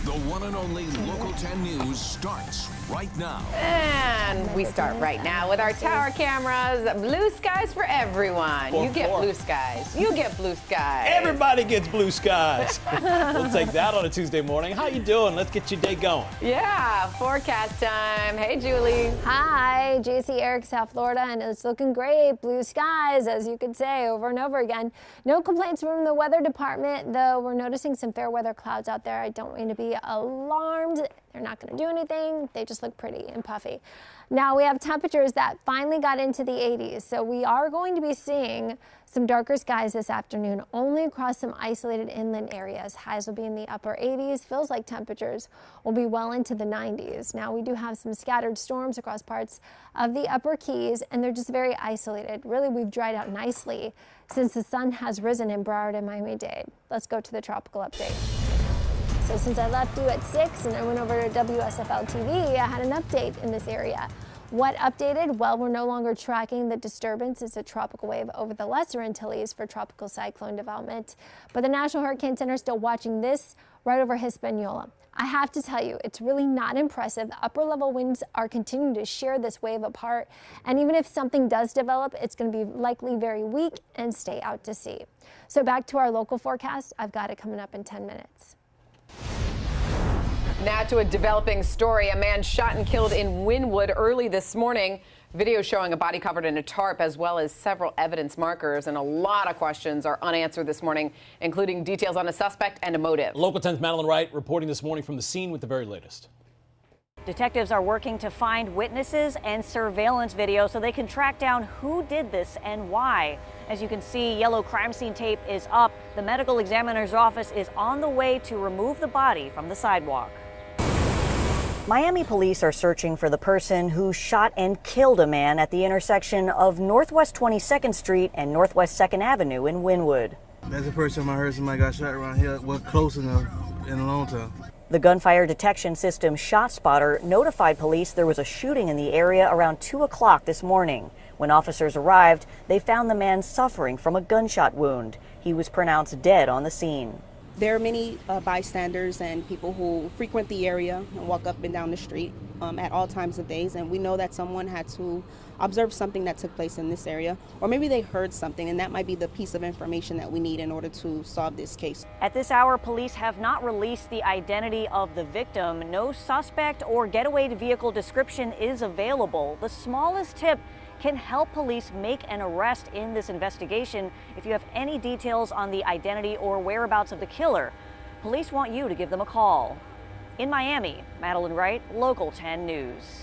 The one and only Local 10 News starts right now. And we start right now with our tower cameras. Blue skies for everyone. You get blue skies. You get blue skies. Everybody gets blue skies. We'll take that on a Tuesday morning. How you doing? Let's get your day going. Yeah, forecast time. Hey, Julie. Hi, JC Eric, South Florida, and it's looking great. Blue skies, as you could say over and over again. No complaints from the weather department, though we're noticing some fair weather clouds out there. I don't want you to be alarmed. They're not going to do anything. They just look pretty and puffy. Now we have temperatures that finally got into the 80s, so we are going to be seeing some darker skies this afternoon only across some isolated inland areas. Highs will be in the upper 80s. Feels like temperatures will be well into the 90s. Now we do have some scattered storms across parts of the upper Keys, and they're just very isolated. Really, we've dried out nicely since the sun has risen in Broward and Miami-Dade. Let's go to the tropical update. So since I left you at 6 and I went over to WSFL TV, I had an update in this area. What updated? Well, we're no longer tracking the disturbance. It's a tropical wave over the Lesser Antilles for tropical cyclone development. But the National Hurricane Center is still watching this right over Hispaniola. I have to tell you, it's really not impressive. Upper level winds are continuing to shear this wave apart. And even if something does develop, it's going to be likely very weak and stay out to sea. So back to our local forecast. I've got it coming up in 10 minutes. Now to a developing story. A man shot and killed in Wynwood early this morning. Video showing a body covered in a tarp as well as several evidence markers. And a lot of questions are unanswered this morning, including details on a suspect and a motive. Local 10's Madeline Wright reporting this morning from the scene with the very latest. Detectives are working to find witnesses and surveillance video so they can track down who did this and why. As you can see, yellow crime scene tape is up. The medical examiner's office is on the way to remove the body from the sidewalk. Miami police are searching for the person who shot and killed a man at the intersection of Northwest 22nd Street and Northwest 2nd Avenue in Wynwood. That's the first time I heard somebody got shot around here. Well, close enough in a long time. The gunfire detection system ShotSpotter notified police there was a shooting in the area around 2 o'clock this morning. When officers arrived, they found the man suffering from a gunshot wound. He was pronounced dead on the scene. There are many bystanders and people who frequent the area and walk up and down the street at all times of days, and we know that someone had to observe something that took place in this area, or maybe they heard something, and that might be the piece of information that we need in order to solve this case. At this hour, police have not released the identity of the victim. No suspect or getaway vehicle description is available. The smallest tip can help police make an arrest in this investigation. If you have any details on the identity or whereabouts of the killer, police want you to give them a call. In Miami, Madeline Wright, Local 10 News.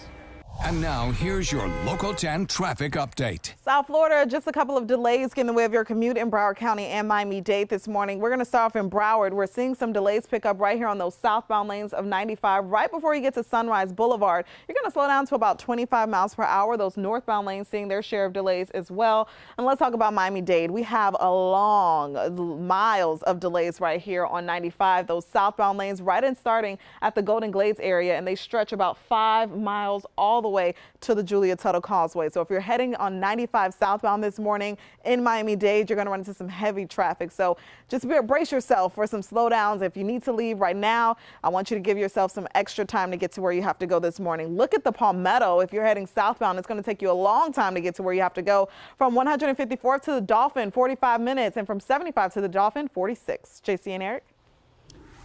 And now, here's your Local 10 traffic update. South Florida, just a couple of delays get in the way of your commute in Broward County and Miami-Dade this morning. We're going to start off in Broward. We're seeing some delays pick up right here on those southbound lanes of 95 right before you get to Sunrise Boulevard. You're going to slow down to about 25 miles per hour. Those northbound lanes seeing their share of delays as well. And let's talk about Miami-Dade. We have a long miles of delays right here on 95. Those southbound lanes right in starting at the Golden Glades area, and they stretch about 5 miles all the way to the Julia Tuttle Causeway. So if you're heading on 95 southbound this morning in Miami-Dade, you're going to run into some heavy traffic. So just brace yourself for some slowdowns. If you need to leave right now, I want you to give yourself some extra time to get to where you have to go this morning. Look at the Palmetto. If you're heading southbound, it's going to take you a long time to get to where you have to go. From 154th to the Dolphin, 45 minutes, and from 75 to the Dolphin, 46. JC and Eric.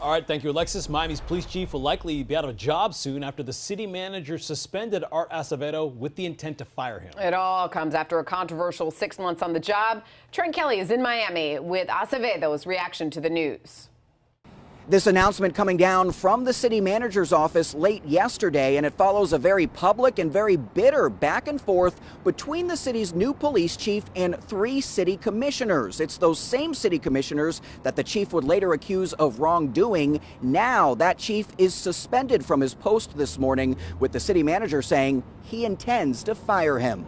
All right, thank you, Alexis. Miami's police chief will likely be out of a job soon after the city manager suspended Art Acevedo with the intent to fire him. It all comes after a controversial 6 months on the job. Trent Kelly is in Miami with Acevedo's reaction to the news. This announcement coming down from the city manager's office late yesterday, and it follows a very public and very bitter back and forth between the city's new police chief and 3 city commissioners. It's those same city commissioners that the chief would later accuse of wrongdoing. Now that chief is suspended from his post this morning, with the city manager saying he intends to fire him.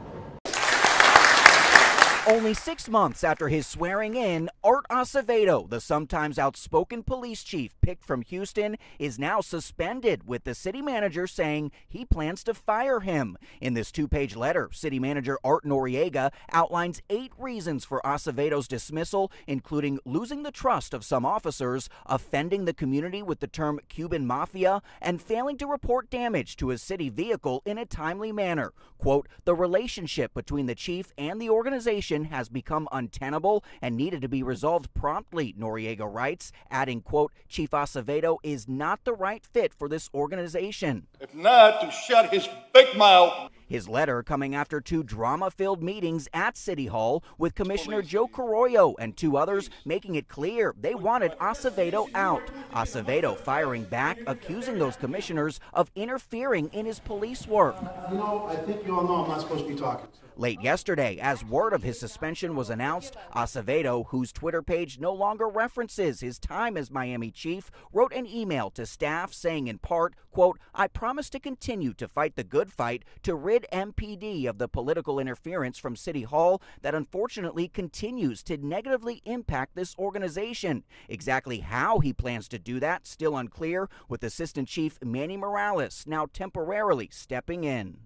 Only 6 months after his swearing in, Art Acevedo, the sometimes outspoken police chief picked from Houston, is now suspended, with the city manager saying he plans to fire him. In this 2-page letter, city manager Art Noriega outlines 8 reasons for Acevedo's dismissal, including losing the trust of some officers, offending the community with the term Cuban mafia, and failing to report damage to his city vehicle in a timely manner. Quote, the relationship between the chief and the organization has become untenable and needed to be resolved promptly, Noriega writes, adding, quote, Chief Acevedo is not the right fit for this organization. If not, to shut his big mouth. His letter coming after 2 drama-filled meetings at City Hall with Commissioner Joe Carollo and 2 others making it clear they wanted Acevedo out. Acevedo firing back, accusing those commissioners of interfering in his police work. You know, I think you all know I'm not supposed to be talking. Late yesterday, as word of his suspension was announced, Acevedo, whose Twitter page no longer references his time as Miami chief, wrote an email to staff saying in part, quote, I promise to continue to fight the good fight to rid MPD of the political interference from City Hall that unfortunately continues to negatively impact this organization. Exactly how he plans to do that still unclear, with Assistant Chief Manny Morales now temporarily stepping in.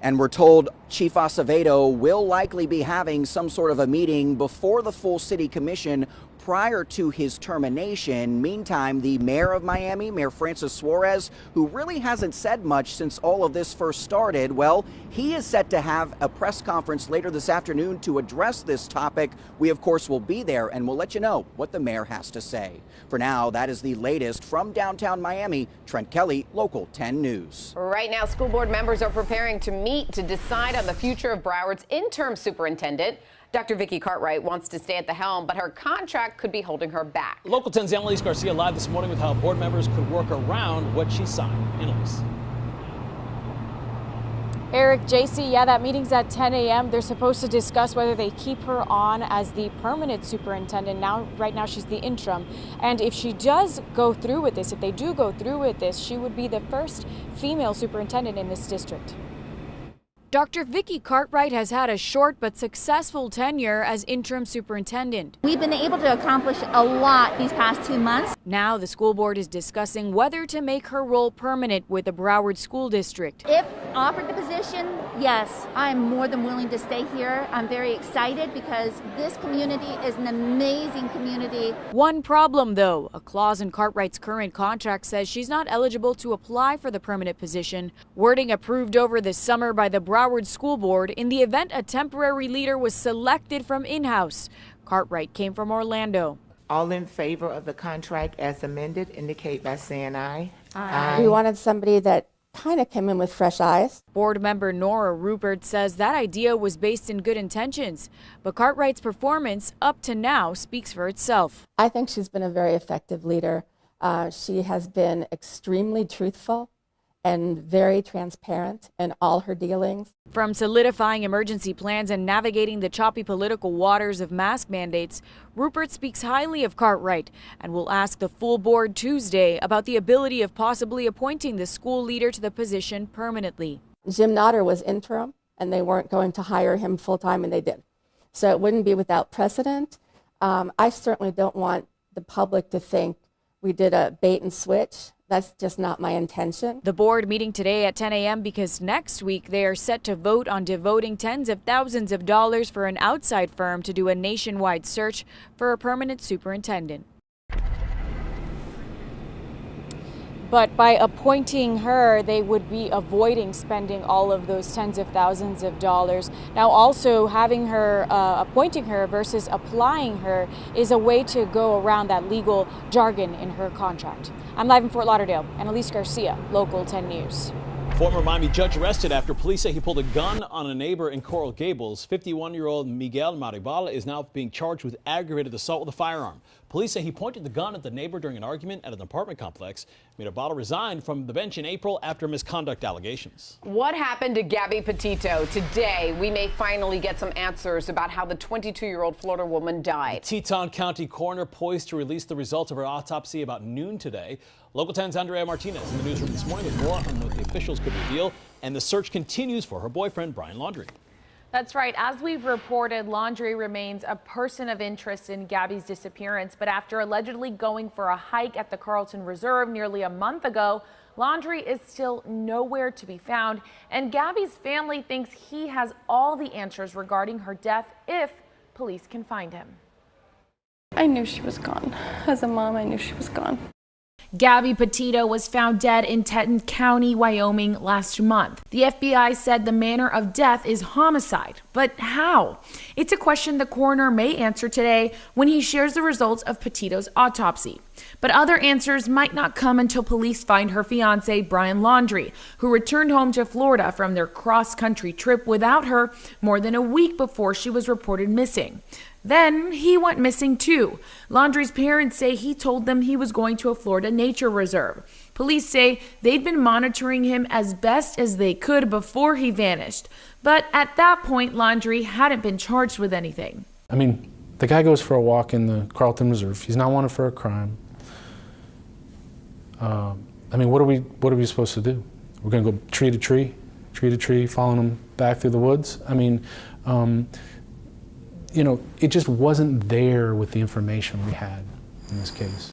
And we're told Chief Acevedo will likely be having some sort of a meeting before the full city commission prior to his termination. Meantime, the mayor of Miami, Mayor Francis Suarez, who really hasn't said much since all of this first started, well, he is set to have a press conference later this afternoon to address this topic. We, of course, will be there and we'll let you know what the mayor has to say. For now, that is the latest from downtown Miami. Trent Kelly, Local 10 News. Right now, school board members are preparing to meet to decide on the future of Broward's interim superintendent. Dr. Vicky Cartwright wants to stay at the helm, but her contract could be holding her back. Local 10's Annalise Garcia live this morning with how board members could work around what she signed. Annalise. Eric, JC, yeah, that meeting's at 10 a.m. They're supposed to discuss whether they keep her on as the permanent superintendent. Right now, she's the interim. And if she does go through with this, if they do go through with this, she would be the first female superintendent in this district. Dr. Vicky Cartwright has had a short but successful tenure as interim superintendent. We've been able to accomplish a lot these past 2 months. Now the school board is discussing whether to make her role permanent with the Broward School District. If offered the position, yes, I'm more than willing to stay here. I'm very excited because this community is an amazing community. One problem, though, a clause in Cartwright's current contract says she's not eligible to apply for the permanent position. Wording approved over the summer by the Broward School Board in the event a temporary leader was selected from in-house. Cartwright came from Orlando. All in favor of the contract as amended indicate by saying aye. Aye. We wanted somebody that kind of came in with fresh eyes. Board member Nora Rupert says that idea was based in good intentions, but Cartwright's performance up to now speaks for itself. I think she's been a very effective leader. She has been extremely truthful and very transparent in all her dealings. From solidifying emergency plans and navigating the choppy political waters of mask mandates, Rupert speaks highly of Cartwright and will ask the full board Tuesday about the ability of possibly appointing the school leader to the position permanently. Jim Notter was interim and they weren't going to hire him full-time, and they did. So it wouldn't be without precedent. I certainly don't want the public to think we did a bait and switch. That's just not my intention. The board meeting today at 10 a.m. because next week they are set to vote on devoting tens of thousands of dollars for an outside firm to do a nationwide search for a permanent superintendent. But by appointing her, they would be avoiding spending all of those tens of thousands of dollars. Now, also having her, appointing her versus applying her is a way to go around that legal jargon in her contract. I'm live in Fort Lauderdale. Annalise Garcia, Local 10 News. Former Miami judge arrested after police say he pulled a gun on a neighbor in Coral Gables. 51-year-old Miguel Maribal is now being charged with aggravated assault with a firearm. Police say he pointed the gun at the neighbor during an argument at an apartment complex. Maribal resigned from the bench in April after misconduct allegations. What happened to Gabby Petito? Today, we may finally get some answers about how the 22-year-old Florida woman died. The Teton County coroner poised to release the results of her autopsy about noon today. Local 10's Andrea Martinez in the newsroom this morning with more on what the officials could reveal, and the search continues for her boyfriend, Brian Laundrie. That's right. As we've reported, Laundrie remains a person of interest in Gabby's disappearance. But after allegedly going for a hike at the Carlton Reserve nearly a month ago, Laundrie is still nowhere to be found. And Gabby's family thinks he has all the answers regarding her death if police can find him. I knew she was gone. As a mom, I knew she was gone. Gabby Petito was found dead in Teton County, Wyoming last month. The FBI said the manner of death is homicide. But how? It's a question the coroner may answer today when he shares the results of Petito's autopsy. But other answers might not come until police find her fiance, Brian Laundrie, who returned home to Florida from their cross-country trip without her more than a week before she was reported missing. Then he went missing too. Laundrie's parents say he told them he was going to a Florida nature reserve. Police say they'd been monitoring him as best as they could before he vanished. But at that point, Laundrie hadn't been charged with anything. I mean, the guy goes for a walk in the Carlton Reserve. He's not wanted for a crime. I mean, what are we supposed to do? We're going to go tree to tree, following him back through the woods? I mean, you know, it just wasn't there with the information we had in this case.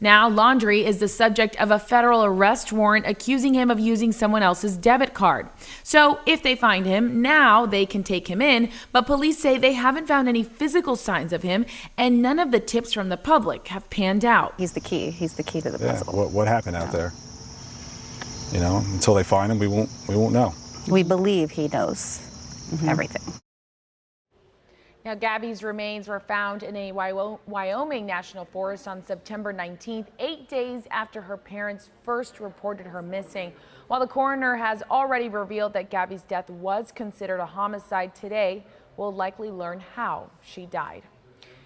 Now, Laundrie is the subject of a federal arrest warrant accusing him of using someone else's debit card. So if they find him, now they can take him in, but police say they haven't found any physical signs of him, and none of the tips from the public have panned out. He's the key to the puzzle. Yeah, what happened out there? You know, until they find him, we won't know. We believe he knows everything. Now, Gabby's remains were found in a Wyoming National Forest on September 19th, 8 days after her parents first reported her missing. While the coroner has already revealed that Gabby's death was considered a homicide, today we'll likely learn how she died.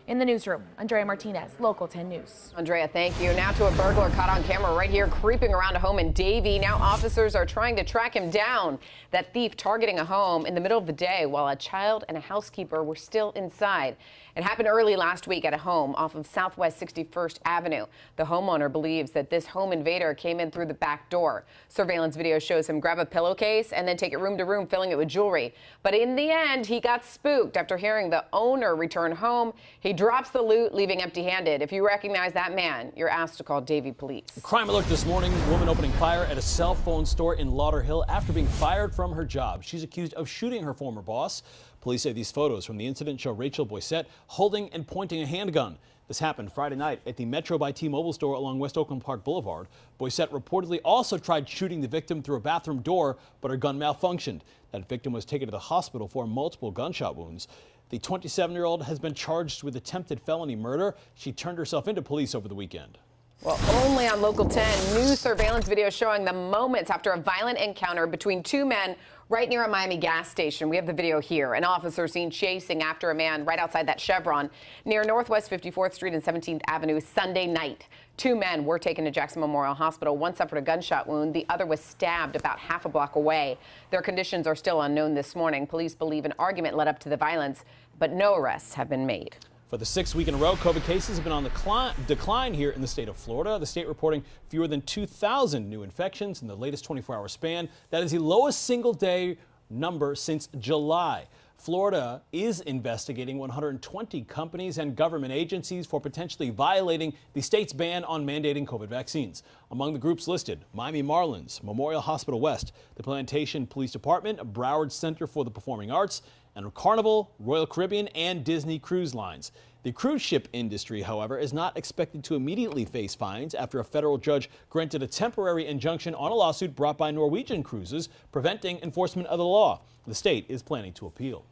In the newsroom, Andrea Martinez, Local 10 News. Andrea, thank you. Now to a burglar caught on camera right here creeping around a home in Davie. Now officers are trying to track him down. That thief targeting a home in the middle of the day while a child and a housekeeper were still inside. It happened early last week at a home off of Southwest 61st Avenue. The homeowner believes that this home invader came in through the back door. Surveillance video shows him grab a pillowcase and then take it room to room, filling it with jewelry. But in the end, he got spooked after hearing the owner return home. He drops the loot, leaving empty-handed. If you recognize that man, you're asked to call Davie Police. Crime alert this morning. Woman opening fire at a cell phone store in Lauderhill after being fired from her job. She's accused of shooting her former boss. Police say these photos from the incident show Rachel Boisette holding and pointing a handgun. This happened Friday night at the Metro by T-Mobile store along West Oakland Park Boulevard. Boisette reportedly also tried shooting the victim through a bathroom door, but her gun malfunctioned. That victim was taken to the hospital for multiple gunshot wounds. The 27-year-old has been charged with attempted felony murder. She turned herself into police over the weekend. Well, only on Local 10, new surveillance video showing the moments after a violent encounter between two men right near a Miami gas station. We have the video here. An officer seen chasing after a man right outside that Chevron near Northwest 54th Street and 17th Avenue Sunday night. Two men were taken to Jackson Memorial Hospital. One suffered a gunshot wound. The other was stabbed about half a block away. Their conditions are still unknown this morning. Police believe an argument led up to the violence, but no arrests have been made. For the 6th week in a row, COVID cases have been on the decline here in the state of Florida. The state reporting fewer than 2,000 new infections in the latest 24-hour span. That is the lowest single-day number since July. Florida is investigating 120 companies and government agencies for potentially violating the state's ban on mandating COVID vaccines. Among the groups listed, Miami Marlins, Memorial Hospital West, the Plantation Police Department, Broward Center for the Performing Arts, and Carnival, Royal Caribbean, and Disney Cruise Lines. The cruise ship industry, however, is not expected to immediately face fines after a federal judge granted a temporary injunction on a lawsuit brought by Norwegian Cruises, preventing enforcement of the law. The state is planning to appeal.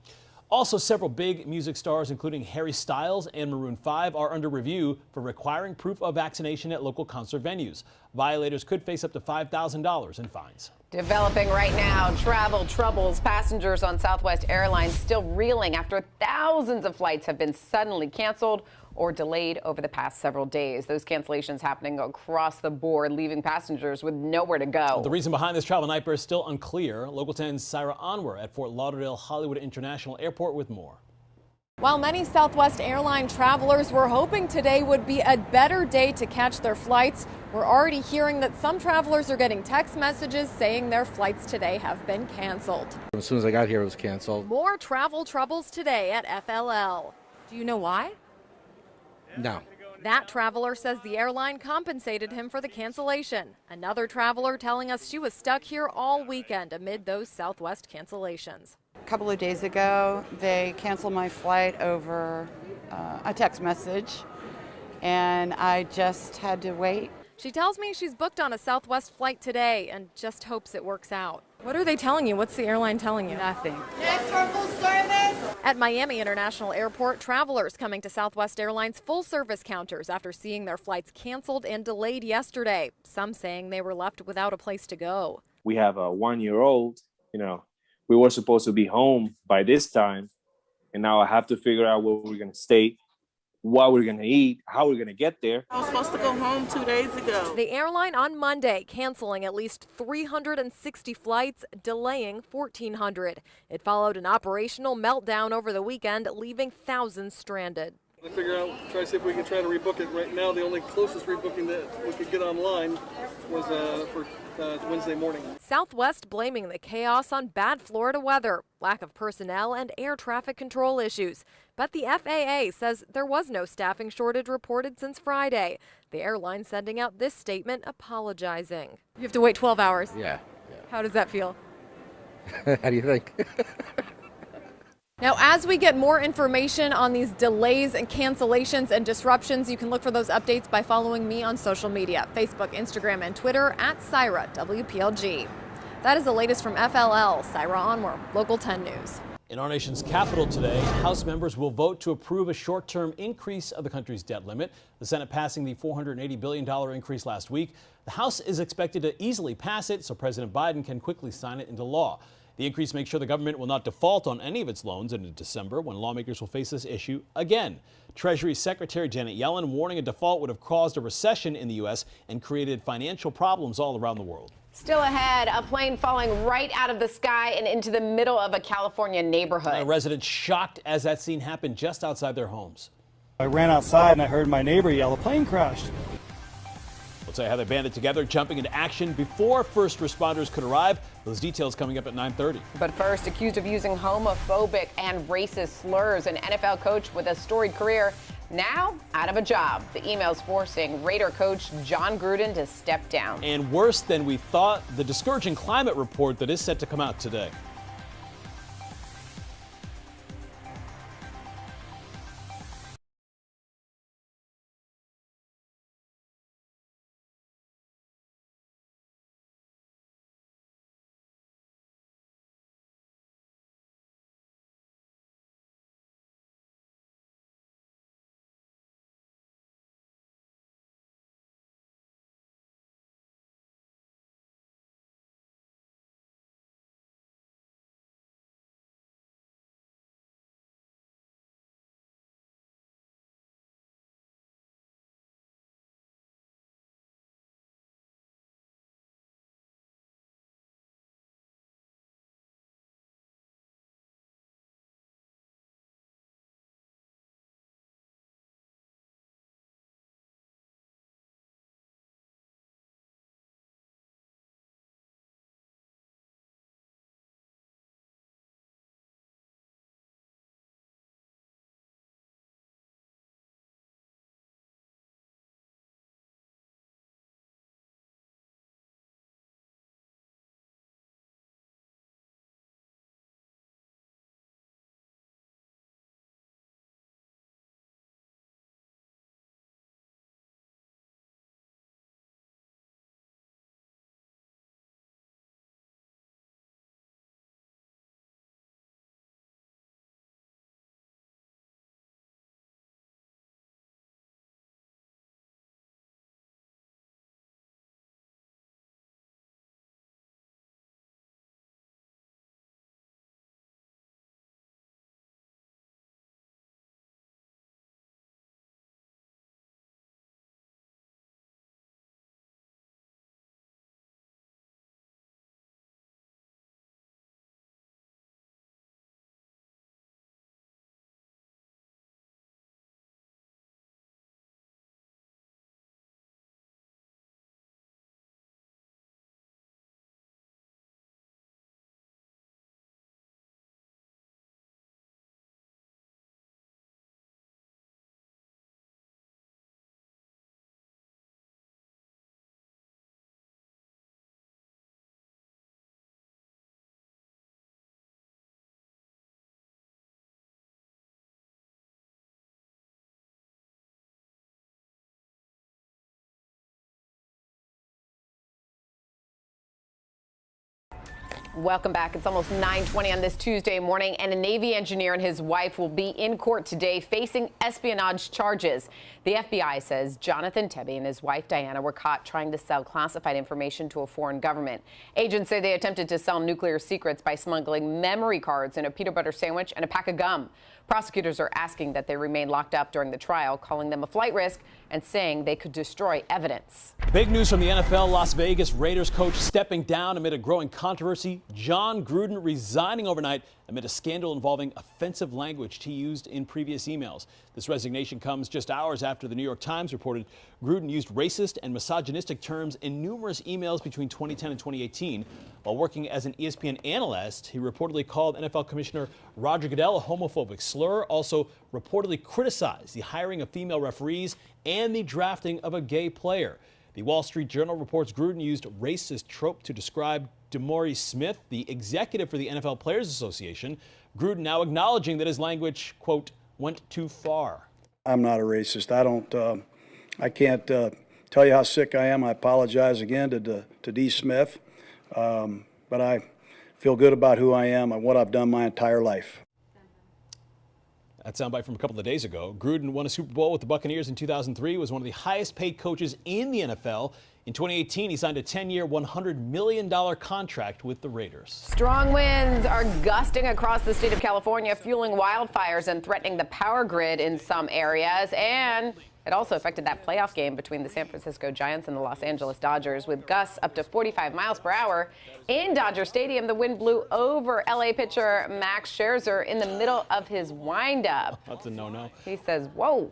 Also, several big music stars, including Harry Styles and Maroon 5, are under review for requiring proof of vaccination at local concert venues. Violators could face up to $5,000 in fines. Developing right now, travel troubles. Passengers on Southwest Airlines still reeling after thousands of flights have been suddenly canceled or delayed over the past several days. Those cancellations happening across the board, leaving passengers with nowhere to go. The reason behind this travel nightmare is still unclear. Local 10's Syra Anwar at Fort Lauderdale Hollywood International Airport with more. While many Southwest airline travelers were hoping today would be a better day to catch their flights, We're already hearing that some travelers are getting text messages saying their flights today have been canceled. As soon as I got here, it was canceled. More travel troubles today at FLL. Do you know why? No. That traveler says the airline compensated him for the cancellation. Another traveler telling us she was stuck here all weekend amid those Southwest cancellations. A couple of days ago, they canceled my flight over a text message, and I just had to wait. She tells me she's booked on a Southwest flight today and just hopes it works out. What are they telling you? What's the airline telling you? Nothing. Next for full service. At Miami International Airport, travelers coming to Southwest Airlines full service counters after seeing their flights canceled and delayed yesterday. Some saying they were left without a place to go. We have a 1-year-old, we were supposed to be home by this time, and now I have to figure out where we're going to stay, what we're going to eat, how we're going to get there. I was supposed to go home 2 days ago. The airline on Monday canceling at least 360 flights, delaying 1,400. It followed an operational meltdown over the weekend, leaving thousands stranded. To figure out, try to see if we can try to rebook it. Right now, the only closest rebooking that we could get online was for Wednesday morning. Southwest blaming the chaos on bad Florida weather, lack of personnel, and air traffic control issues. But the FAA says there was no staffing shortage reported since Friday. The airline sending out this statement apologizing. You have to wait 12 hours. Yeah. How does that feel? How do you think? Now, as we get more information on these delays and cancellations and disruptions, you can look for those updates by following me on social media, Facebook, Instagram, and Twitter at Syra WPLG. That is the latest from FLL. Syra Onwar, Local 10 News. In our nation's capital today, House members will vote to approve a short-term increase of the country's debt limit. The Senate passing the $480 billion increase last week. The House is expected to easily pass it so President Biden can quickly sign it into law. The increase makes sure the government will not default on any of its loans in December, when lawmakers will face this issue again. Treasury Secretary Janet Yellen warning a default would have caused a recession in the U.S. and created financial problems all around the world. Still ahead, a plane falling right out of the sky and into the middle of a California neighborhood. Residents shocked as that scene happened just outside their homes. I ran outside and I heard my neighbor yell, "A plane crashed." We'll tell you how they banded together, jumping into action before first responders could arrive. Those details coming up at 9:30. But first, accused of using homophobic and racist slurs, an NFL coach with a storied career now out of a job. The emails forcing Raider coach John Gruden to step down. And worse than we thought, the discouraging climate report that is set to come out today. Welcome back. It's almost 9:20 on this Tuesday morning, and a Navy engineer and his wife will be in court today facing espionage charges. The FBI says Jonathan Tebbe and his wife Diana were caught trying to sell classified information to a foreign government. Agents say they attempted to sell nuclear secrets by smuggling memory cards in a peanut butter sandwich and a pack of gum. Prosecutors are asking that they remain locked up during the trial, calling them a flight risk and saying they could destroy evidence. Big news from the NFL. Las Vegas Raiders coach stepping down amid a growing controversy. John Gruden resigning overnight amid a scandal involving offensive language he used in previous emails. This resignation comes just hours after the New York Times reported Gruden used racist and misogynistic terms in numerous emails between 2010 and 2018. While working as an ESPN analyst, he reportedly called NFL Commissioner Roger Goodell a homophobic slur, also reportedly criticized the hiring of female referees and the drafting of a gay player. The Wall Street Journal reports Gruden used racist trope to describe DeMaurice Smith, the executive for the NFL Players Association. Gruden now acknowledging that his language, quote, went too far. I'm not a racist. I can't tell you how sick I am. I apologize again to D. Smith, but I feel good about who I am and what I've done my entire life. That soundbite from a couple of days ago. Gruden won a Super Bowl with the Buccaneers in 2003, was one of the highest paid coaches in the NFL. In 2018, he signed a 10-year, $100 million contract with the Raiders. Strong winds are gusting across the state of California, fueling wildfires and threatening the power grid in some areas. And it also affected that playoff game between the San Francisco Giants and the Los Angeles Dodgers, with gusts up to 45 miles per hour. In Dodger Stadium, the wind blew over LA pitcher Max Scherzer in the middle of his windup. That's a no-no. He says, whoa.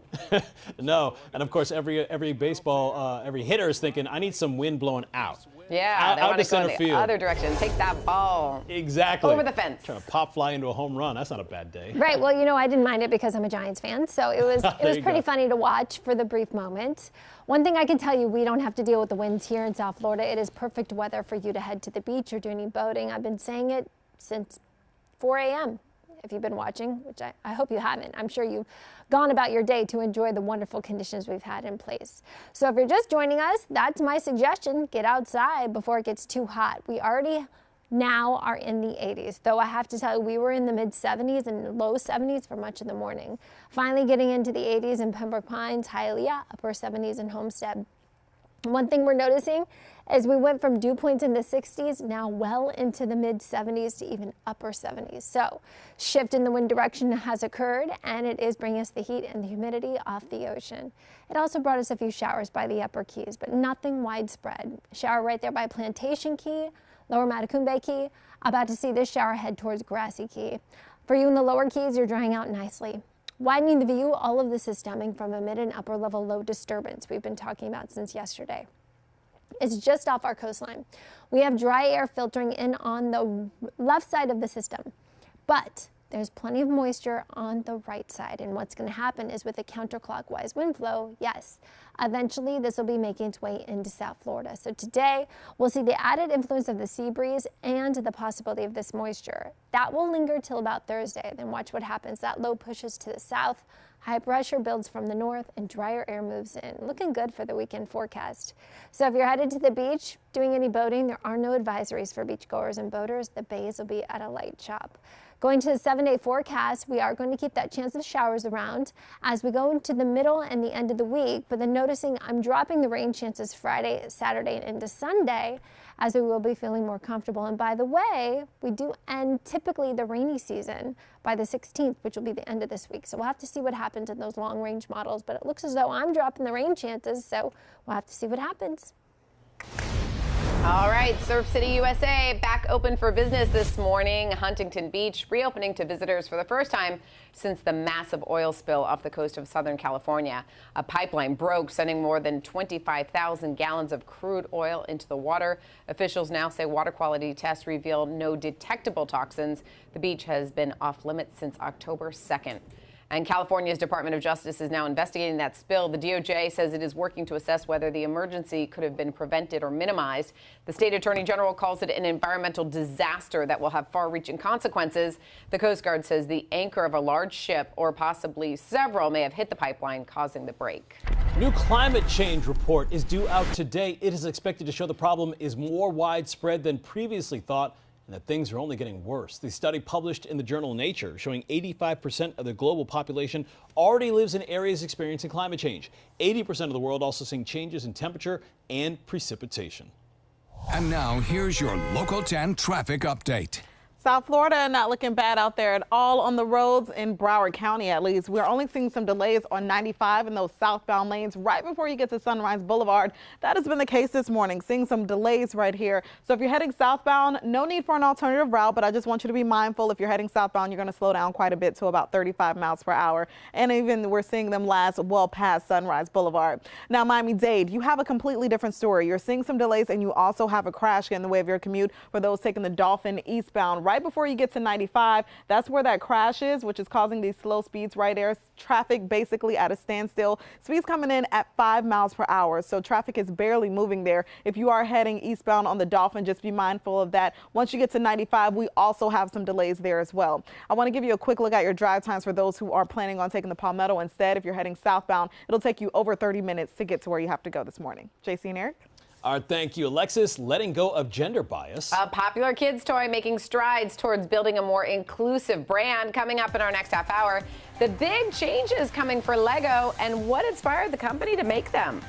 No, and of course, every baseball, every hitter is thinking, I need some wind blowing out. Yeah, they want to go in the field. other direction. Take that ball. Exactly. Over the fence. Trying to pop fly into a home run. That's not a bad day. Right. Well, you know, I didn't mind it because I'm a Giants fan, so it was pretty funny to watch for the brief moment. One thing I can tell you, we don't have to deal with the winds here in South Florida. It is perfect weather for you to head to the beach or do any boating. I've been saying it since 4 a.m. if you've been watching, which I hope you haven't. I'm sure you've gone about your day to enjoy the wonderful conditions we've had in place. So if you're just joining us, that's my suggestion. Get outside before it gets too hot. We already now are in the 80s, though I have to tell you, we were in the mid 70s and low 70s for much of the morning. Finally getting into the 80s in Pembroke Pines, Hialeah, upper 70s in Homestead. One thing we're noticing is we went from dew points in the 60s, now well into the mid 70s to even upper 70s. So shift in the wind direction has occurred, and it is bringing us the heat and the humidity off the ocean. It also brought us a few showers by the upper Keys, but nothing widespread. Shower right there by Plantation Key, Lower Matacumbe Key. About to see this shower head towards Grassy Key. For you in the lower Keys, you're drying out nicely. Widening the view, all of this is stemming from a mid and upper level low disturbance we've been talking about since yesterday. It's just off our coastline. We have dry air filtering in on the left side of the system, but there's plenty of moisture on the right side. And what's going to happen is with a counterclockwise wind flow, yes, eventually this will be making its way into South Florida. So today we'll see the added influence of the sea breeze and the possibility of this moisture. That will linger till about Thursday. Then watch what happens. That low pushes to the south, high pressure builds from the north, and drier air moves in. Looking good for the weekend forecast. So if you're headed to the beach, doing any boating, there are no advisories for beachgoers and boaters. The bays will be at a light chop. Going to the 7-day forecast, we are going to keep that chance of showers around as we go into the middle and the end of the week. But then noticing I'm dropping the rain chances Friday, Saturday, and into Sunday as we will be feeling more comfortable. And by the way, we do end typically the rainy season by the 16th, which will be the end of this week. So we'll have to see what happens in those long range models. But it looks as though I'm dropping the rain chances, so we'll have to see what happens. All right, Surf City, USA, back open for business this morning. Huntington Beach reopening to visitors for the first time since the massive oil spill off the coast of Southern California. A pipeline broke, sending more than 25,000 gallons of crude oil into the water. Officials now say water quality tests reveal no detectable toxins. The beach has been off limits since October 2nd. And California's Department of Justice is now investigating that spill. The DOJ says it is working to assess whether the emergency could have been prevented or minimized. The state attorney general calls it an environmental disaster that will have far-reaching consequences. The Coast Guard says the anchor of a large ship, or possibly several, may have hit the pipeline, causing the break. New climate change report is due out today. It is expected to show the problem is more widespread than previously thought and that things are only getting worse. The study published in the journal Nature showing 85% of the global population already lives in areas experiencing climate change. 80% of the world also seeing changes in temperature and precipitation. And now here's your Local 10 traffic update. South Florida not looking bad out there at all on the roads in Broward County, at least. We're only seeing some delays on 95 in those southbound lanes right before you get to Sunrise Boulevard. That has been the case this morning, seeing some delays right here. So if you're heading southbound, no need for an alternative route, but I just want you to be mindful. If you're heading southbound, you're going to slow down quite a bit to about 35 miles per hour. And even we're seeing them last well past Sunrise Boulevard. Now, Miami-Dade, you have a completely different story. You're seeing some delays and you also have a crash in the way of your commute for those taking the Dolphin eastbound. Right before you get to 95, that's where that crash is, which is causing these slow speeds right there. Traffic basically at a standstill. Speeds coming in at 5 miles per hour, so traffic is barely moving there. If you are heading eastbound on the Dolphin, just be mindful of that. Once you get to 95, we also have some delays there as well. I want to give you a quick look at your drive times for those who are planning on taking the Palmetto instead. If you're heading southbound, it'll take you over 30 minutes to get to where you have to go this morning. JC and Eric? All right, thank you, Alexis. Letting go of gender bias. A popular kids toy making strides towards building a more inclusive brand. Coming up in our next half hour, the big changes coming for Lego and what inspired the company to make them.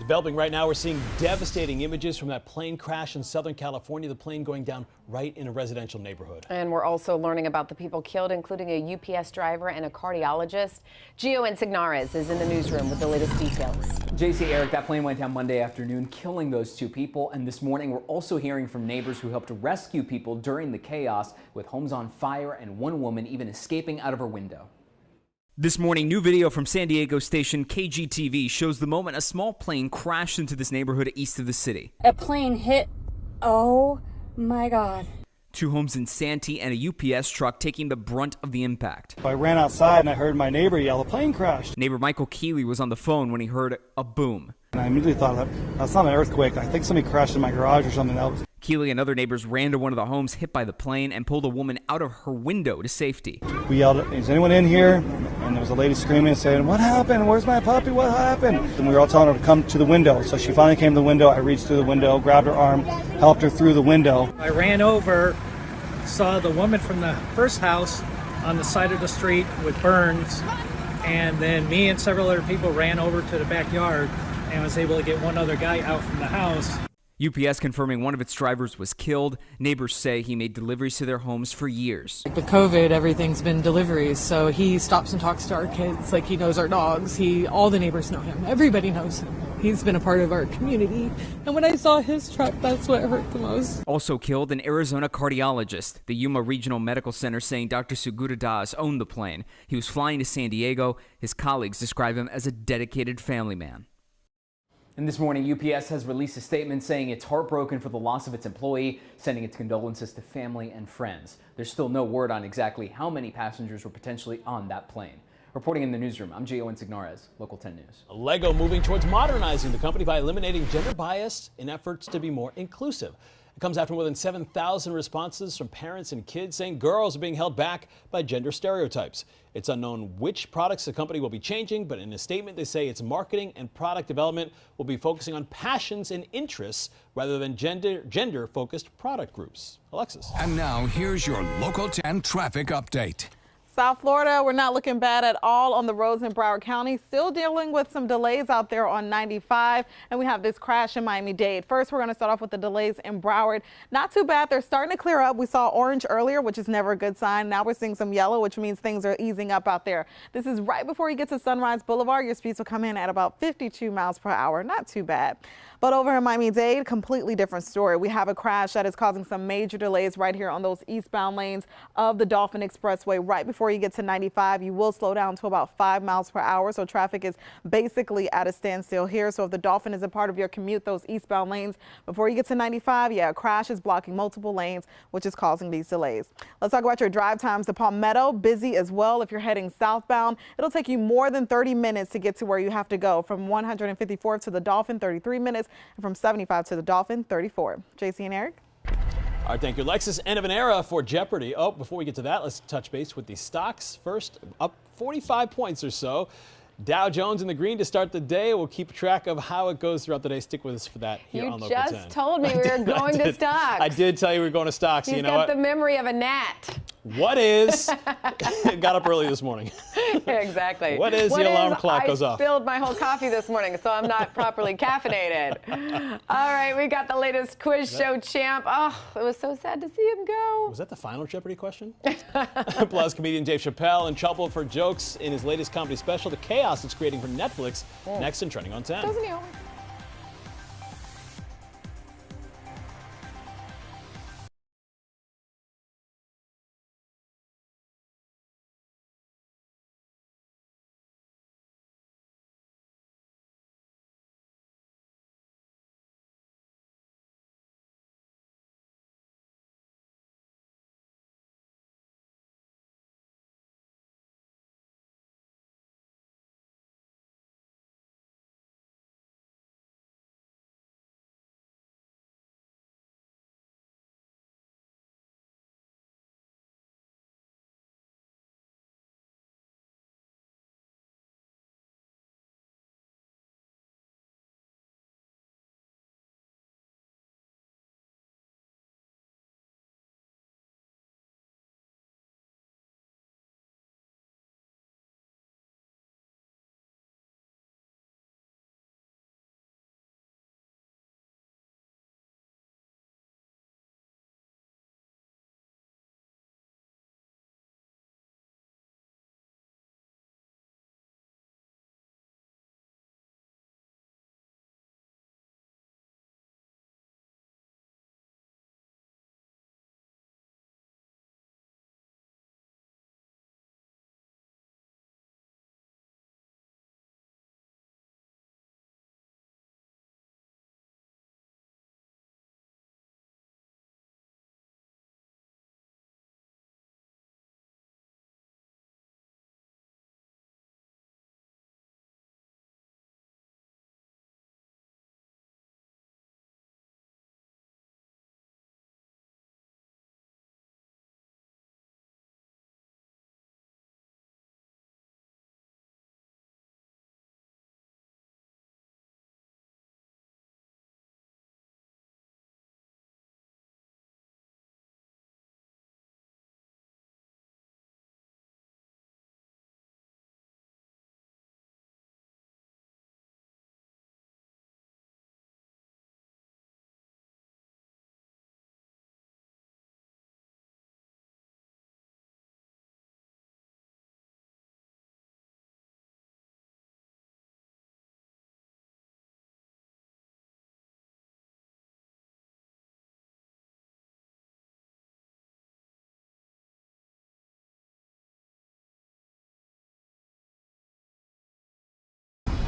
Developing right now, we're seeing devastating images from that plane crash in Southern California, the plane going down right in a residential neighborhood. And we're also learning about the people killed, including a UPS driver and a cardiologist. Gio Insignares is in the newsroom with the latest details. JC, Eric, that plane went down Monday afternoon, killing those two people. And this morning, we're also hearing from neighbors who helped rescue people during the chaos, with homes on fire and one woman even escaping out of her window. This morning, new video from San Diego station KGTV shows the moment a small plane crashed into this neighborhood east of the city. A plane hit. Oh my God. 2 homes in Santee and a UPS truck taking the brunt of the impact. I ran outside and I heard my neighbor yell, "A plane crashed." Neighbor Michael Keeley was on the phone when he heard a boom. And I immediately thought, that's not an earthquake. I think somebody crashed in my garage or something else. Keeley and other neighbors ran to one of the homes hit by the plane and pulled a woman out of her window to safety. We yelled, "Is anyone in here?" And there was a lady screaming and saying, "What happened? Where's my puppy? What happened?" And we were all telling her to come to the window. So she finally came to the window. I reached through the window, grabbed her arm, helped her through the window. I ran over, saw the woman from the first house on the side of the street with burns, and then me and several other people ran over to the backyard and was able to get one other guy out from the house. UPS confirming one of its drivers was killed. Neighbors say he made deliveries to their homes for years. With COVID, everything's been deliveries, so he stops and talks to our kids like he knows our dogs. All the neighbors know him. Everybody knows him. He's been a part of our community. And when I saw his truck, that's what hurt the most. Also killed, an Arizona cardiologist. The Yuma Regional Medical Center saying Dr. Segura Das owned the plane. He was flying to San Diego. His colleagues describe him as a dedicated family man. And this morning, UPS has released a statement saying it's heartbroken for the loss of its employee, sending its condolences to family and friends. There's still no word on exactly how many passengers were potentially on that plane. Reporting in the newsroom, I'm Gio Insignares, Local 10 News. Lego moving towards modernizing the company by eliminating gender bias in efforts to be more inclusive. It comes after more than 7,000 responses from parents and kids saying girls are being held back by gender stereotypes. It's unknown which products the company will be changing, but in a statement they say its marketing and product development will be focusing on passions and interests rather than gender-focused product groups. Alexis. And now here's your Local 10 traffic update. South Florida, we're not looking bad at all on the roads in Broward County. Still dealing with some delays out there on 95, and we have this crash in Miami-Dade. First, we're going to start off with the delays in Broward. Not too bad. They're starting to clear up. We saw orange earlier, which is never a good sign. Now we're seeing some yellow, which means things are easing up out there. This is right before you get to Sunrise Boulevard. Your speeds will come in at about 52 miles per hour. Not too bad. But over in Miami-Dade, completely different story. We have a crash that is causing some major delays right here on those eastbound lanes of the Dolphin Expressway. Right before you get to 95, you will slow down to about 5 miles per hour. So traffic is basically at a standstill here. So if the Dolphin is a part of your commute, those eastbound lanes, before you get to 95, yeah, a crash is blocking multiple lanes, which is causing these delays. Let's talk about your drive times. The Palmetto, busy as well. If you're heading southbound, it'll take you more than 30 minutes to get to where you have to go. From 154th to the Dolphin, 33 minutes. And from 75 to the Dolphin, 34. JC and Eric. All right, thank you, Alexis. End of an era for Jeopardy. Oh, before we get to that, let's touch base with the stocks. First, up 45 points or so. Dow Jones in the green to start the day. We'll keep track of how it goes throughout the day. Stick with us for that here on Local 10. You just told me we were going to stocks. I did tell you we were going to stocks. He's you know got what? the memory of a gnat. What is? Got up early this morning. Yeah, exactly. What is the alarm clock goes off? I spilled my whole coffee this morning, so I'm not properly caffeinated. All right, we got the latest quiz show champ. Oh, it was so sad to see him go. Was that the final Jeopardy question? Plus, comedian Dave Chappelle in trouble for jokes in his latest comedy special, The Chaos It's Creating for Netflix, next in Trending on 10. Doesn't he always?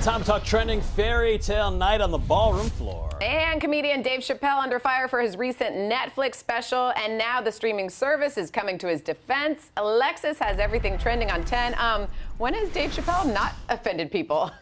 Time to talk trending fairy tale night on the ballroom floor. And comedian Dave Chappelle under fire for his recent Netflix special, and now the streaming service is coming to his defense. Alexis has everything trending on 10. When has Dave Chappelle not offended people?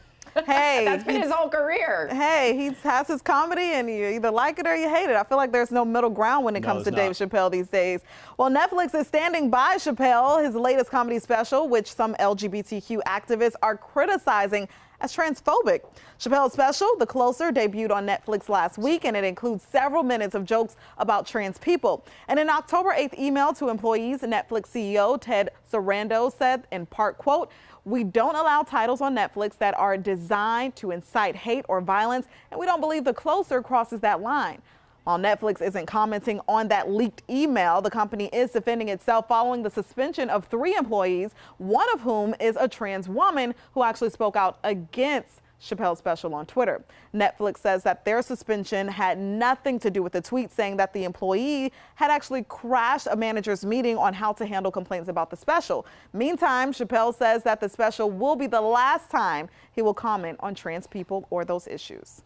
Hey, that's been his whole career. Hey, he has his comedy, and you either like it or you hate it. I feel like there's no middle ground when it comes to Dave Chappelle these days. Well, Netflix is standing by Chappelle, his latest comedy special, which some LGBTQ activists are criticizing as transphobic. Chappelle's special, The Closer, debuted on Netflix last week, and it includes several minutes of jokes about trans people. And in October 8th email to employees, Netflix CEO Ted Sarandos said, in part, quote, "We don't allow titles on Netflix that are designed to incite hate or violence, and we don't believe The Closer crosses that line." While Netflix isn't commenting on that leaked email, the company is defending itself following the suspension of 3 employees, one of whom is a trans woman who actually spoke out against Chappelle's special on Twitter. Netflix says that their suspension had nothing to do with the tweet saying that the employee had actually crashed a manager's meeting on how to handle complaints about the special. Meantime, Chappelle says that the special will be the last time he will comment on trans people or those issues.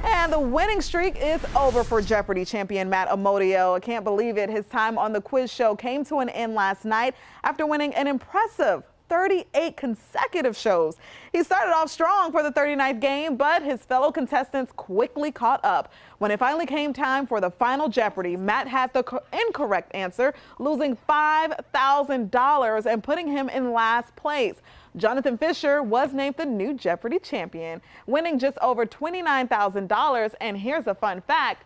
And the winning streak is over for Jeopardy champion Matt Amodio. I can't believe it. His time on the quiz show came to an end last night after winning an impressive 38 consecutive shows. He started off strong for the 39th game, but his fellow contestants quickly caught up. When it finally came time for the final Jeopardy, Matt had the incorrect answer, losing $5,000 and putting him in last place. Jonathan Fisher was named the new Jeopardy champion, winning just over $29,000. And here's a fun fact.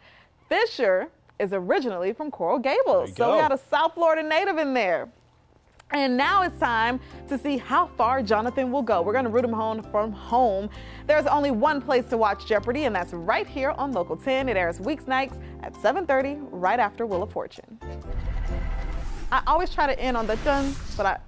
Fisher is originally from Coral Gables, so we got a South Florida native in there. And now it's time to see how far Jonathan will go. We're going to root him home from home. There's only one place to watch Jeopardy, and that's right here on Local 10. It airs weeknights at 7:30, right after Wheel of Fortune. I always try to end on the dun, but I'm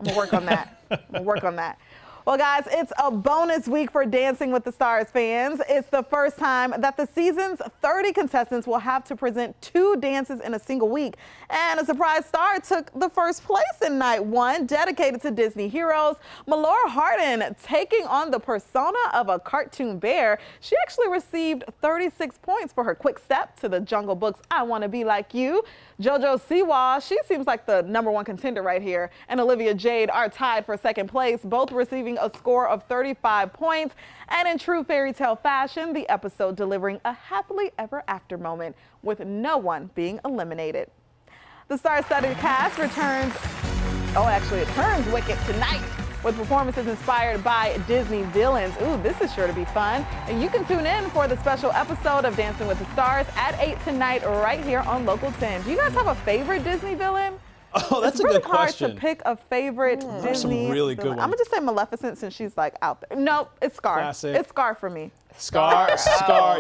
going to work on that. I'm going to work on that. Well, guys, it's a bonus week for Dancing with the Stars fans. It's the first time that the season's 30 contestants will have to present 2 dances in a single week. And a surprise star took the first place in night 1, dedicated to Disney heroes. Melora Hardin taking on the persona of a cartoon bear. She actually received 36 points for her quick step to the Jungle Book's I Want to Be Like You. JoJo Siwa, she seems like the #1 contender right here, and Olivia Jade are tied for second place, both receiving a score of 35 points. And in true fairy tale fashion, the episode delivering a happily ever after moment with no one being eliminated. The star-studded cast returns, it turns wicked tonight with performances inspired by Disney villains. Ooh, this is sure to be fun. And you can tune in for the special episode of Dancing with the Stars at 8 tonight right here on Local 10. Do you guys have a favorite Disney villain? Oh, that's a good question. It's really hard to pick a favorite Disney some really good villain. ones. I'm going to just say Maleficent since she's like out there. No, it's Scar. Classic. It's Scar for me. Scar,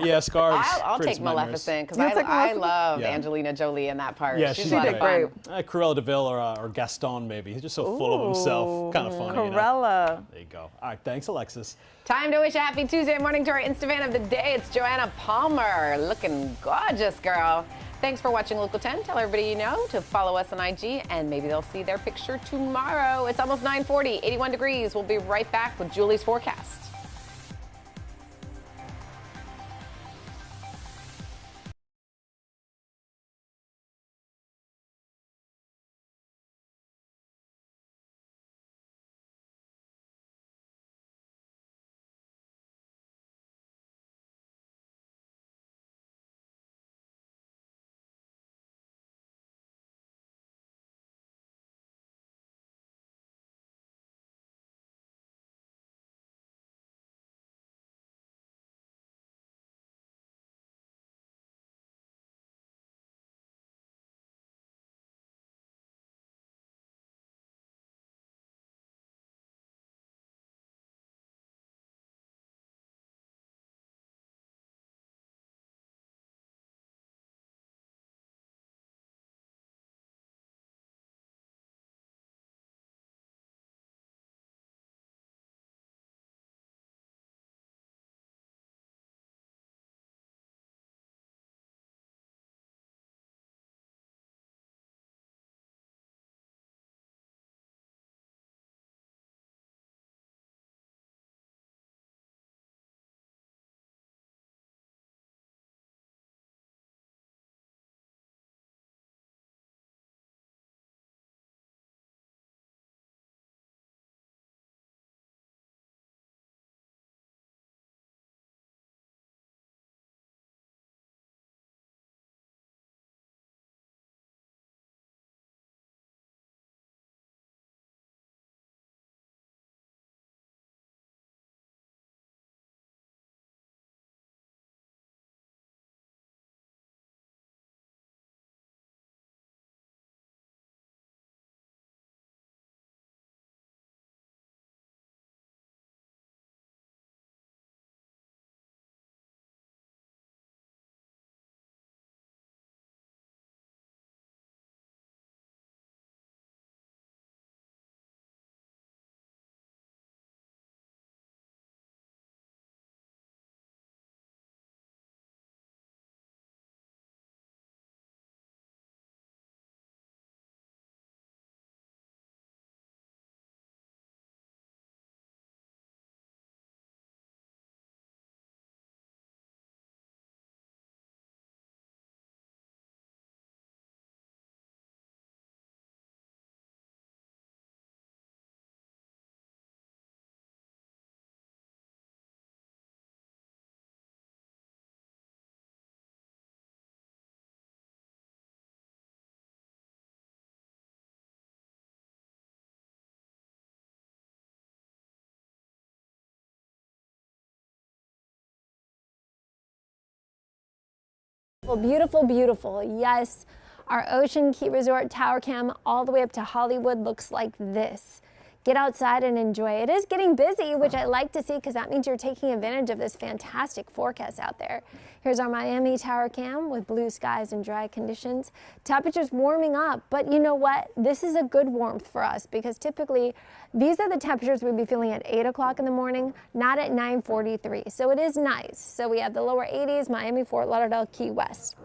yeah, Scar. I'll take Maleficent because I love Angelina Jolie in that part. Yeah, she's she did great. Cruella de Vil or Gaston, maybe. He's just so full of himself. Kind of funny. Cruella. You know? There you go. All right, thanks, Alexis. Time to wish a happy Tuesday morning to our Instavan of the day. It's Joanna Palmer. Looking gorgeous, girl. Thanks for watching Local 10. Tell everybody you know to follow us on IG, and maybe they'll see their picture tomorrow. It's almost 9:40, 81 degrees. We'll be right back with Julie's forecast. Well, beautiful, beautiful. Yes, our Ocean Key Resort Tower Cam all the way up to Hollywood looks like this. Get outside and enjoy. It is getting busy, which I like to see because that means you're taking advantage of this fantastic forecast out there. Here's our Miami Tower Cam with blue skies and dry conditions. Temperatures warming up, but you know what? This is a good warmth for us because typically these are the temperatures we'd be feeling at 8 o'clock in the morning, not at 9:43. So it is nice. So we have the lower 80s, Miami, Fort Lauderdale, Key West.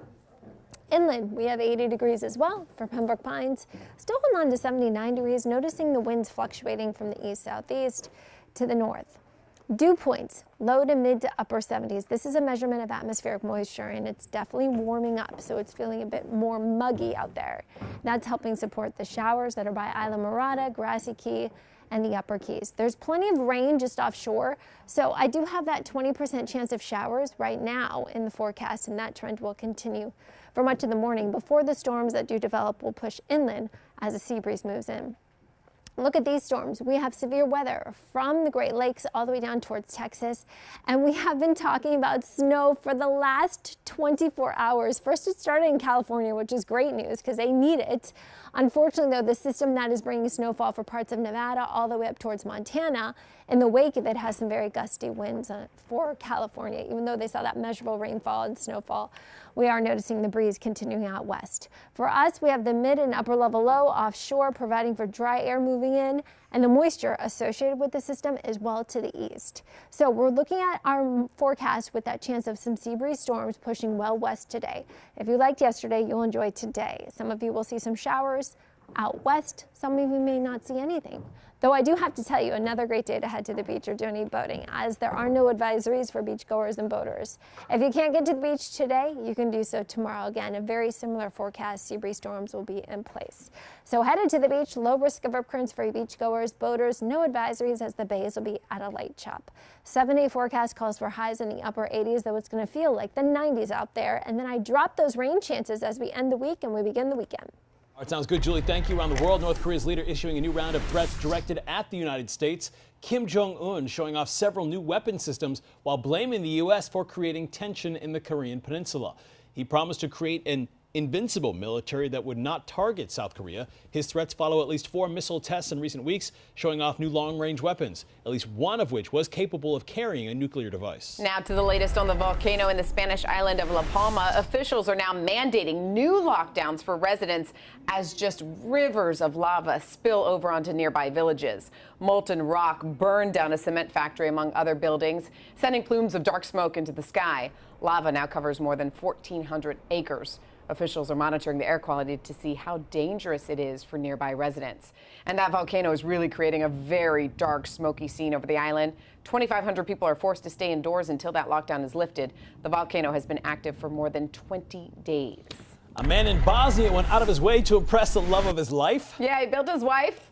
Inland, we have 80 degrees as well for Pembroke Pines. Still holding on to 79 degrees, noticing the winds fluctuating from the east-southeast to the north. Dew points, low to mid to upper 70s. This is a measurement of atmospheric moisture, and it's definitely warming up, so it's feeling a bit more muggy out there. That's helping support the showers that are by Isla Mirada, Grassy Key, and the upper Keys. There's plenty of rain just offshore, so I do have that 20% chance of showers right now in the forecast, and that trend will continue for much of the morning before the storms that do develop will push inland as a sea breeze moves in. Look at these storms. We have severe weather from the Great Lakes all the way down towards Texas, and we have been talking about snow for the last 24 hours. First, it started in California, which is great news because they need it. Unfortunately, though, the system that is bringing snowfall for parts of Nevada all the way up towards Montana, in the wake of it, has some very gusty winds for California. Even though they saw that measurable rainfall and snowfall, we are noticing the breeze continuing out west. For us, we have the mid and upper level low offshore, providing for dry air moving in, and the moisture associated with the system is well to the east. So we're looking at our forecast with that chance of some sea breeze storms pushing well west today. If you liked yesterday, you'll enjoy today. Some of you will see some showers out west. Some of you may not see anything. Though I do have to tell you, another great day to head to the beach or do any boating, as there are no advisories for beachgoers and boaters. If you can't get to the beach today, you can do so tomorrow. Again, a very similar forecast. Sea breeze storms will be in place. So headed to the beach, low risk of rip currents for beachgoers, boaters, no advisories as the bays will be at a light chop. 7-day forecast calls for highs in the upper 80s, though it's going to feel like the 90s out there. And then I drop those rain chances as we end the week and we begin the weekend. All right, sounds good, Julie. Thank you. Around the world, North Korea's leader issuing a new round of threats directed at the United States. Kim Jong-un showing off several new weapon systems while blaming the U.S. for creating tension in the Korean peninsula. He promised to create an invincible military that would not target South Korea. His threats follow at least 4 missile tests in recent weeks, showing off new long-range weapons, at least one of which was capable of carrying a nuclear device. Now to the latest on the volcano in the Spanish island of La Palma. Officials are now mandating new lockdowns for residents as just rivers of lava spill over onto nearby villages. Molten rock burned down a cement factory among other buildings, sending plumes of dark smoke into the sky. Lava now covers more than 1,400 acres. Officials are monitoring the air quality to see how dangerous it is for nearby residents. And that volcano is really creating a very dark, smoky scene over the island. 2,500 people are forced to stay indoors until that lockdown is lifted. The volcano has been active for more than 20 days. A man in Bosnia went out of his way to impress the love of his life. Yeah, he built his wife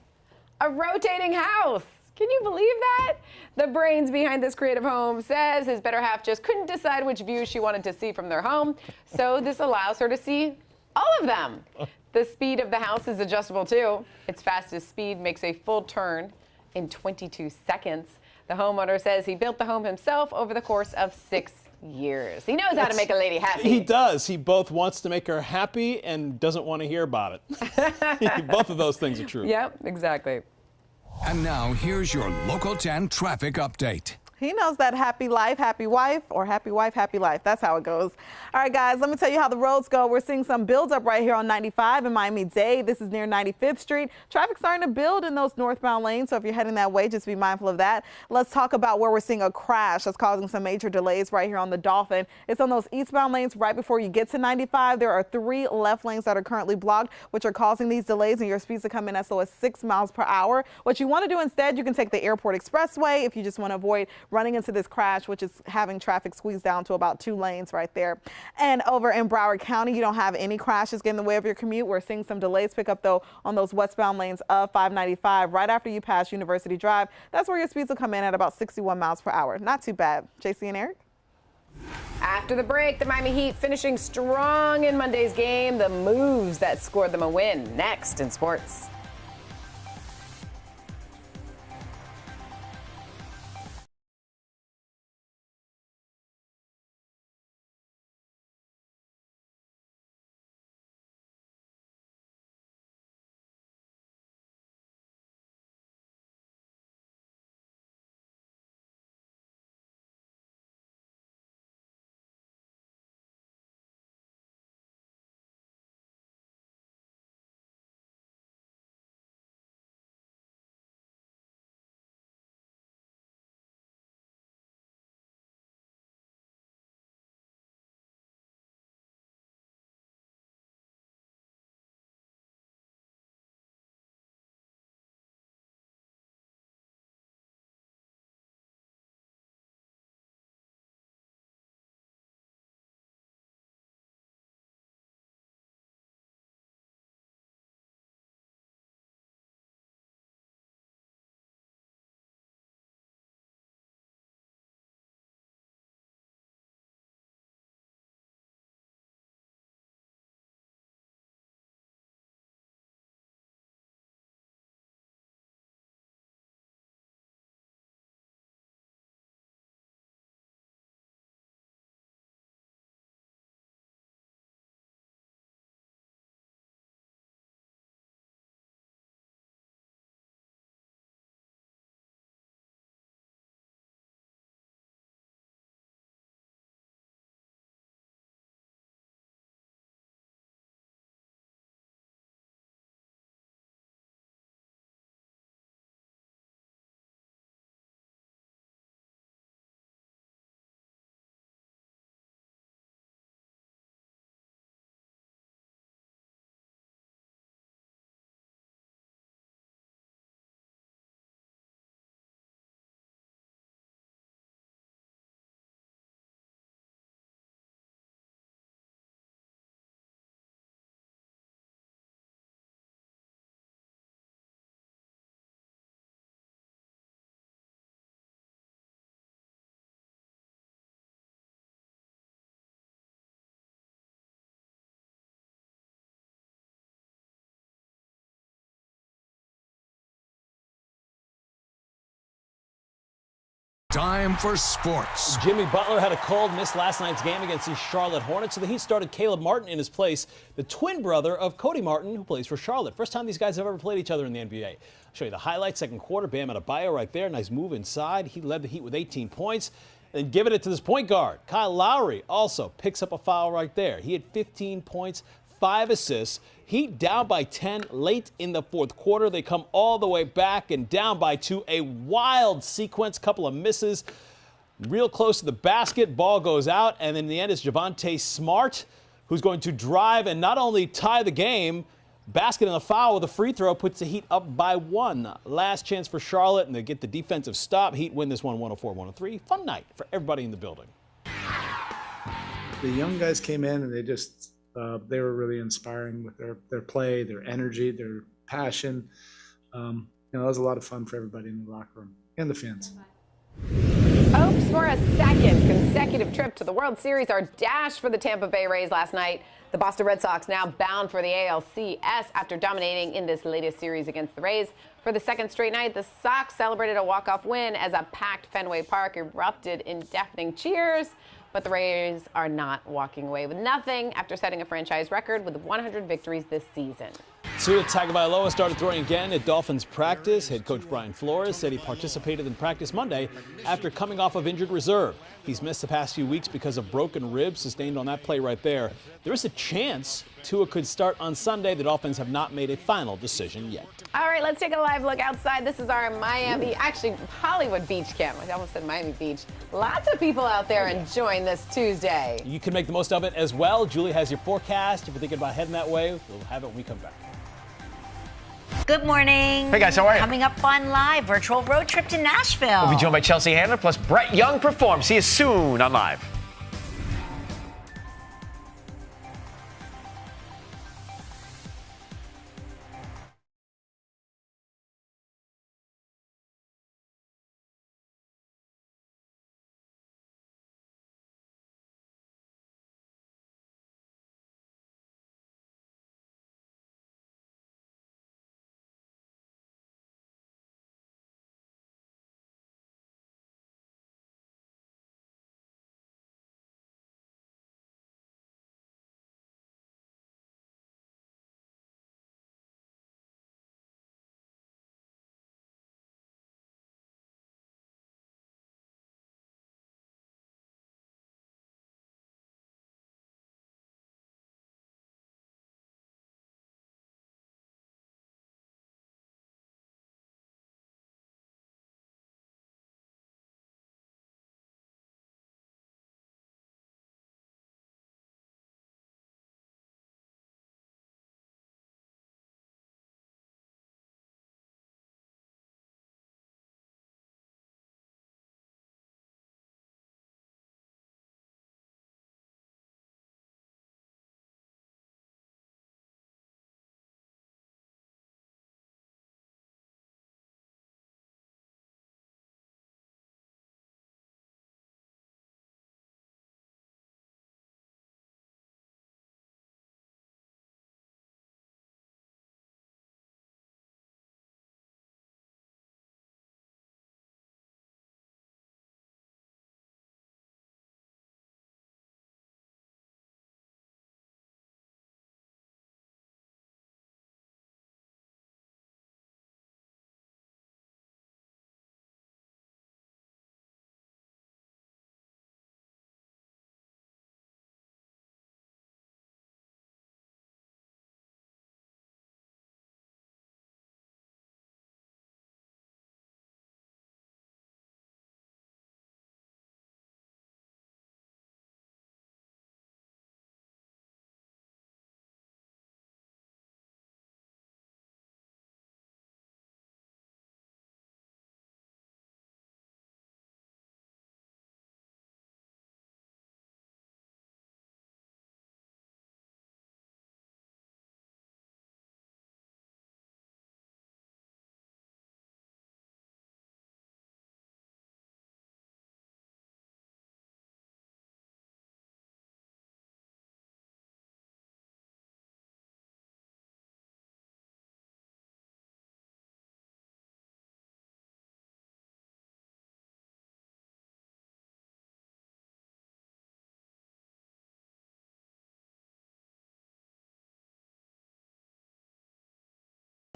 a rotating house. Can you believe that? The brains behind this creative home says his better half just couldn't decide which view she wanted to see from their home, so this allows her to see all of them. The speed of the house is adjustable too. Its fastest speed makes a full turn in 22 seconds. The homeowner says he built the home himself over the course of 6 years. He knows how to make a lady happy. He does. He both wants to make her happy and doesn't want to hear about it. Both of those things are true. Yep, exactly. And now here's your Local 10 traffic update. He knows that happy life, happy wife, or happy wife, happy life. That's how it goes. All right, guys, let me tell you how the roads go. We're seeing some buildup right here on 95 in Miami-Dade. This is near 95th Street. Traffic starting to build in those northbound lanes, so if you're heading that way, just be mindful of that. Let's talk about where we're seeing a crash that's causing some major delays right here on the Dolphin. It's on those eastbound lanes right before you get to 95. There are 3 left lanes that are currently blocked, which are causing these delays, and your speeds to come in as low as 6 miles per hour. What you want to do instead, you can take the Airport Expressway if you just want to avoid running into this crash, which is having traffic squeezed down to about 2 lanes right there. And over in Broward County, you don't have any crashes getting in the way of your commute. We're seeing some delays pick up, though, on those westbound lanes of 595 right after you pass University Drive. That's where your speeds will come in at about 61 miles per hour. Not too bad. JC and Eric? After the break, the Miami Heat finishing strong in Monday's game. The moves that scored them a win. Next in sports. time for sports. Jimmy Butler had a cold, missed last night's game against the Charlotte Hornets, so the Heat started Caleb Martin in his place, the twin brother of Cody Martin, who plays for Charlotte. First time these guys have ever played each other in the NBA. I'll show you the highlights. Second quarter, Bam Adebayo right there. Nice move inside. He led the Heat with 18 points. And giving it to this point guard, Kyle Lowry, also picks up a foul right there. He had 15 points, 5 assists. Heat down by 10 late in the fourth quarter. They come all the way back and down by 2. A wild sequence, couple of misses. Real close to the basket, ball goes out, and in the end it's Javonte Smart who's going to drive and not only tie the game, basket and a foul with a free throw puts the Heat up by 1. Last chance for Charlotte, and they get the defensive stop. Heat win this one 104-103. Fun night for everybody in the building. The young guys came in and they were really inspiring with their play, their energy, their passion. It was a lot of fun for everybody in the locker room and the fans. Hopes for a second consecutive trip to the World Series are dashed for the Tampa Bay Rays last night. The Boston Red Sox now bound for the ALCS after dominating in this latest series against the Rays. For the second straight night, the Sox celebrated a walk-off win as a packed Fenway Park erupted in deafening cheers. But the Rays are not walking away with nothing after setting a franchise record with 100 victories this season. Tua Tagovailoa started throwing again at Dolphins practice. Head coach Brian Flores said he participated in practice Monday after coming off of injured reserve. He's missed the past few weeks because of broken ribs sustained on that play right there. There is a chance Tua could start on Sunday. The Dolphins have not made a final decision yet. All right, let's take a live look outside. This is our Hollywood Beach cam. I almost said Miami Beach. Lots of people out there enjoying this Tuesday. You can make the most of it as well. Julie has your forecast. If you're thinking about heading that way, we'll have it when we come back. Good morning. Hey guys, how are you? Coming up on Live, virtual road trip to Nashville. We'll be joined by Chelsea Handler, plus Brett Young performs. See you soon on Live.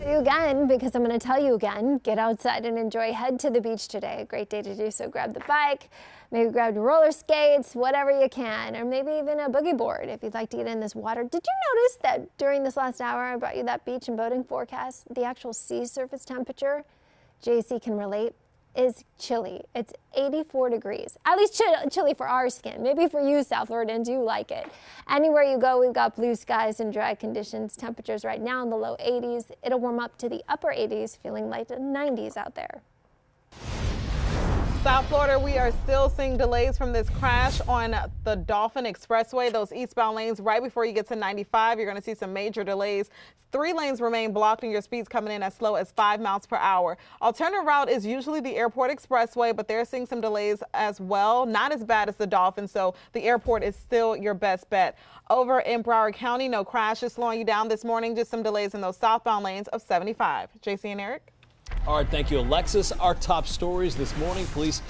You again, because I'm going to tell you again, get outside and enjoy. Head to the beach today. A great day to do so. Grab the bike, maybe grab your roller skates, whatever you can, or maybe even a boogie board if you'd like to get in this water. Did you notice that during this last hour I brought you that beach and boating forecast, the actual sea surface temperature, JC can relate, is chilly. It's 84 degrees. At least chilly for our skin. Maybe for you, South Floridians, you like it. Anywhere you go, we've got blue skies and dry conditions. Temperatures right now in the low 80s. It'll warm up to the upper 80s, feeling like the 90s out there. South Florida, we are still seeing delays from this crash on the Dolphin Expressway, those eastbound lanes right before you get to 95. You're going to see some major delays. 3 lanes remain blocked and your speeds coming in as slow as 5 miles per hour. Alternative route is usually the Airport Expressway, but they're seeing some delays as well. Not as bad as the Dolphin, so the airport is still your best bet. Over in Broward County, no crashes slowing you down this morning, just some delays in those southbound lanes of 75. JC and Eric? All right, thank you, Alexis. Our top stories this morning: police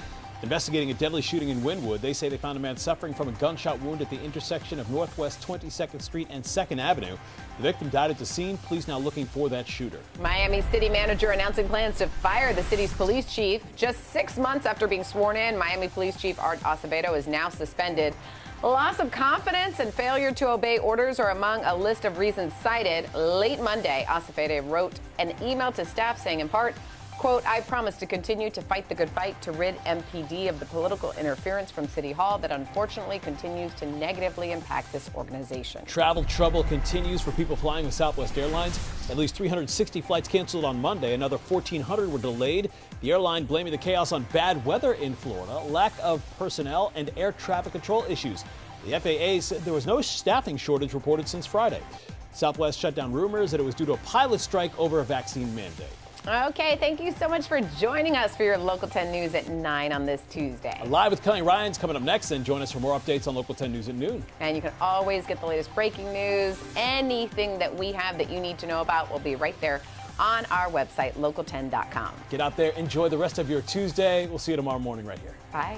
investigating a deadly shooting in Wynwood. They say they found a man suffering from a gunshot wound at the intersection of Northwest 22nd Street and 2nd Avenue. The victim died at the scene. Police now looking for that shooter. Miami city manager announcing plans to fire the city's police chief. Just 6 months after being sworn in, Miami Police Chief Art Acevedo is now suspended. Loss of confidence and failure to obey orders are among a list of reasons cited. Late Monday, Acevedo wrote an email to staff saying, in part, quote, I promise to continue to fight the good fight to rid MPD of the political interference from City Hall that unfortunately continues to negatively impact this organization. Travel trouble continues for people flying with Southwest Airlines. At least 360 flights canceled on Monday. Another 1,400 were delayed. The airline blaming the chaos on bad weather in Florida, lack of personnel, and air traffic control issues. The FAA said there was no staffing shortage reported since Friday. Southwest shut down rumors that it was due to a pilot strike over a vaccine mandate. Okay, thank you so much for joining us for your Local 10 News at 9 on this Tuesday. Live with Kelly Ryan's coming up next, and join us for more updates on Local 10 News at noon. And you can always get the latest breaking news. Anything that we have that you need to know about will be right there on our website, local10.com. Get out there, enjoy the rest of your Tuesday. We'll see you tomorrow morning right here. Bye.